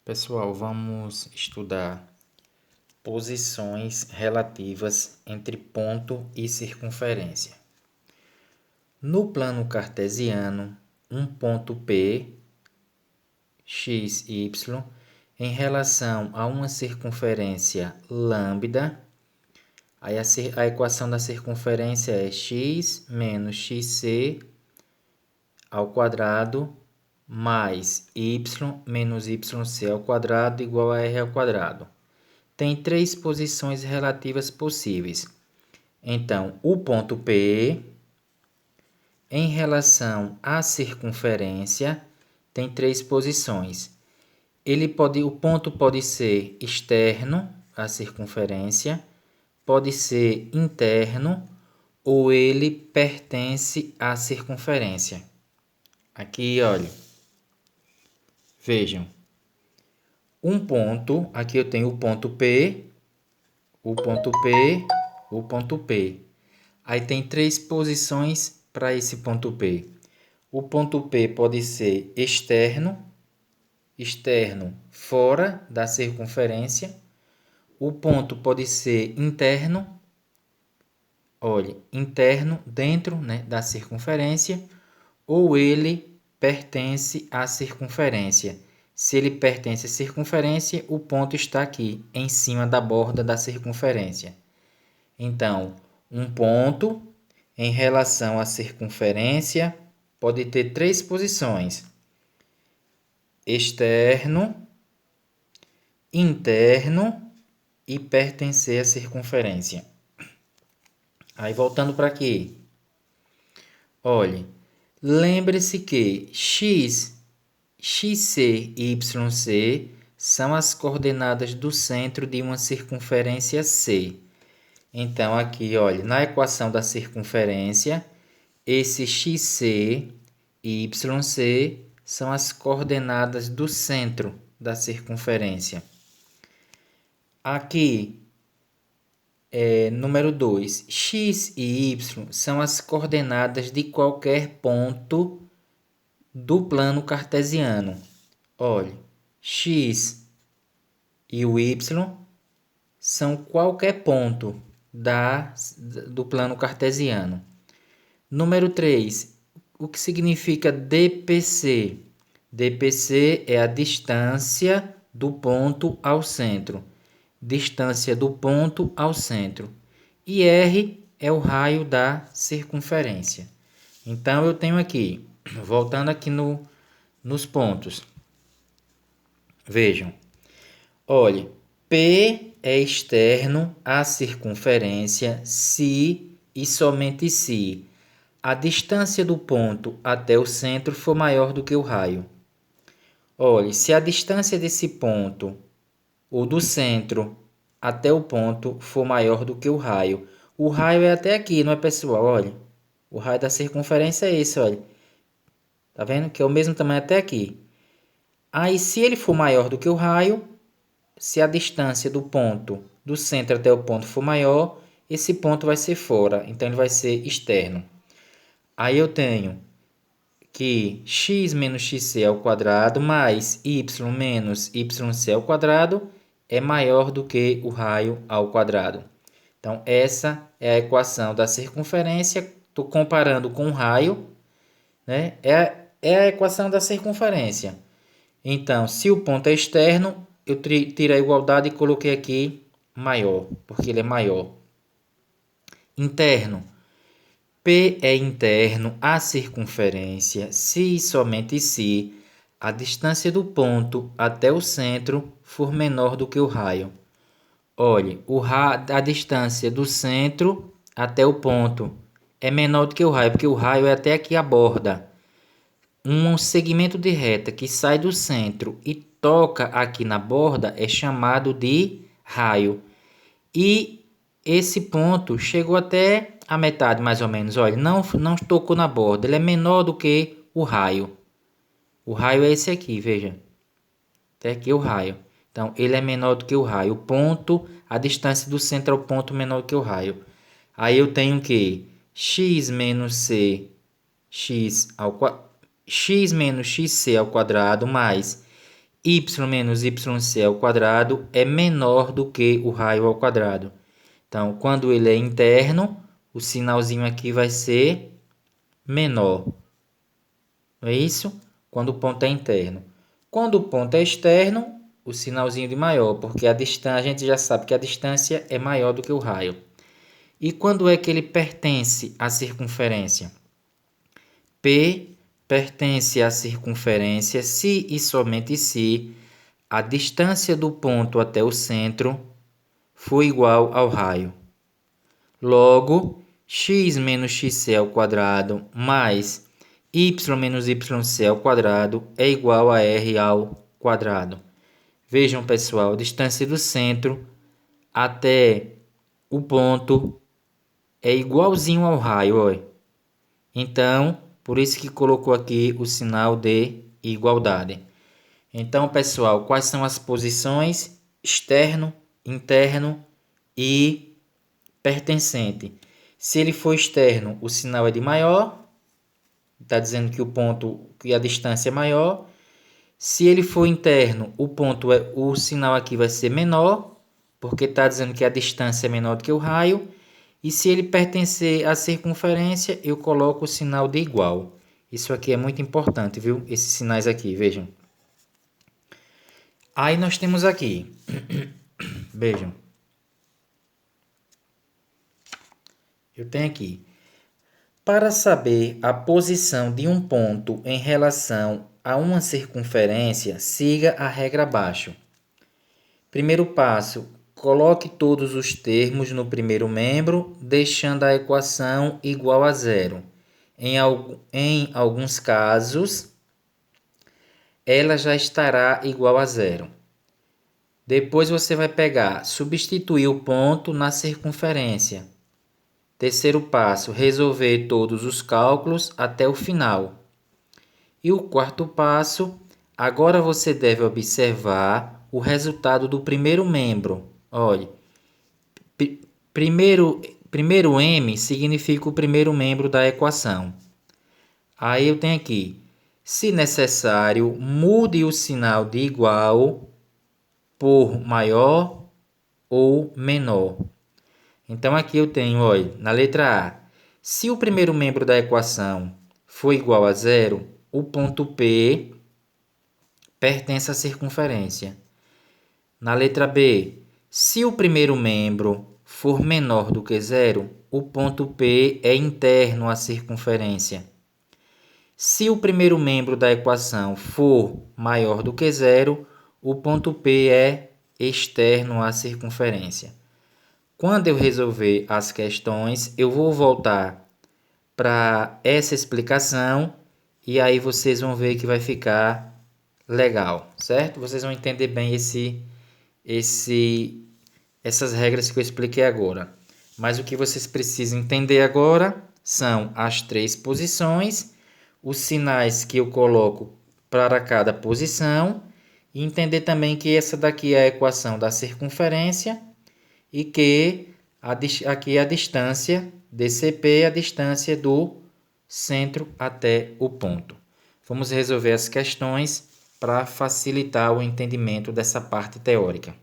Pessoal, vamos estudar posições relativas entre ponto e circunferência. No plano cartesiano, um ponto P, x, y, em relação a uma circunferência lambda, aí a equação da circunferência é x menos xc ao quadrado mais y menos yc ao quadrado igual a r ao quadrado. Tem três posições relativas possíveis. Então, o ponto P, em relação à circunferência, tem três posições. O ponto pode ser externo à circunferência, pode ser interno ou ele pertence à circunferência. Aqui, olha, vejam. Um ponto, aqui eu tenho o ponto P, o ponto P, o ponto P. Aí tem três posições para esse ponto P. O ponto P pode ser externo fora da circunferência. O ponto pode ser interno, olha, interno dentro, né, da circunferência, ou ele pertence à circunferência. Se ele pertence à circunferência, o ponto está aqui, em cima da borda da circunferência. Então, um ponto em relação à circunferência pode ter três posições: externo, interno e pertencer à circunferência. Aí, voltando para aqui. Olhe, lembre-se que x, xc e yc são as coordenadas do centro de uma circunferência C. Então, aqui, olha, na equação da circunferência, esse xc e yc são as coordenadas do centro da circunferência. Aqui, número 2, x e y são as coordenadas de qualquer ponto do plano cartesiano. Olha, x e o y são qualquer ponto do plano cartesiano. Número 3, o que significa DPC? DPC é a distância do ponto ao centro. Distância do ponto ao centro. E R é o raio da circunferência. Então, eu tenho aqui, voltando aqui nos pontos. Vejam. Olha, P é externo à circunferência se e somente se a distância do ponto até o centro for maior do que o raio. Olha, se a distância desse ponto ou do centro até o ponto for maior do que o raio. O raio é até aqui, não é, pessoal? Olha, o raio da circunferência é esse, olha. Tá vendo? Que é o mesmo tamanho até aqui. Aí, se ele for maior do que o raio, se a distância do ponto, do centro até o ponto for maior, esse ponto vai ser fora, então ele vai ser externo. Aí eu tenho que x menos xc ao quadrado mais y menos yc ao quadrado é maior do que o raio ao quadrado. Então, essa é a equação da circunferência. Estou comparando com o raio, né? É a equação da circunferência. Então, se o ponto é externo, eu tirei a igualdade e coloquei aqui maior, porque ele é maior. Interno. P é interno à circunferência se e somente se a distância do ponto até o centro for menor do que o raio. Olhe, a distância do centro até o ponto é menor do que o raio, porque o raio é até aqui a borda. Um segmento de reta que sai do centro e toca aqui na borda é chamado de raio. E esse ponto chegou até a metade, mais ou menos. Olha, não tocou na borda, ele é menor do que o raio. O raio é esse aqui, veja. Até aqui o raio. Então, ele é menor do que o raio. O ponto, a distância do centro ao ponto menor do que o raio. Aí eu tenho que x menos c, x menos xc ao quadrado mais y menos yc ao quadrado é menor do que o raio ao quadrado. Então, quando ele é interno, o sinalzinho aqui vai ser menor. Não é isso? Quando o ponto é interno. Quando o ponto é externo, o sinalzinho de maior, porque a gente já sabe que a distância é maior do que o raio. E quando é que ele pertence à circunferência? P pertence à circunferência se e somente se a distância do ponto até o centro for igual ao raio. Logo, x menos xc ao quadrado mais y menos yc ao quadrado é igual a r ao quadrado. Vejam, pessoal, a distância do centro até o ponto é igualzinho ao raio, ó. Então, por isso que colocou aqui o sinal de igualdade. Então, pessoal, quais são as posições? Externo, interno e pertencente. Se ele for externo, o sinal é de maior. Está dizendo que a distância é maior. Se ele for interno, o sinal aqui vai ser menor, porque está dizendo que a distância é menor do que o raio. E se ele pertencer à circunferência, eu coloco o sinal de igual. Isso aqui é muito importante, viu? Esses sinais aqui, vejam. Aí nós temos aqui, vejam. Eu tenho aqui. Para saber a posição de um ponto em relação a uma circunferência, siga a regra abaixo. Primeiro passo, coloque todos os termos no primeiro membro, deixando a equação igual a zero. Em alguns casos, ela já estará igual a zero. Depois você vai substituir o ponto na circunferência. Terceiro passo, resolver todos os cálculos até o final. E o quarto passo, agora você deve observar o resultado do primeiro membro. Olha, primeiro M significa o primeiro membro da equação. Aí eu tenho aqui, se necessário, mude o sinal de igual por maior ou menor. Então, aqui eu tenho, olha, na letra A, se o primeiro membro da equação for igual a zero, o ponto P pertence à circunferência. Na letra B, se o primeiro membro for menor do que zero, o ponto P é interno à circunferência. Se o primeiro membro da equação for maior do que zero, o ponto P é externo à circunferência. Quando eu resolver as questões, eu vou voltar para essa explicação e aí vocês vão ver que vai ficar legal, certo? Vocês vão entender bem essas regras que eu expliquei agora. Mas o que vocês precisam entender agora são as três posições, os sinais que eu coloco para cada posição e entender também que essa daqui é a equação da circunferência e que aqui a distância dCP é a distância do centro até o ponto. Vamos resolver as questões para facilitar o entendimento dessa parte teórica.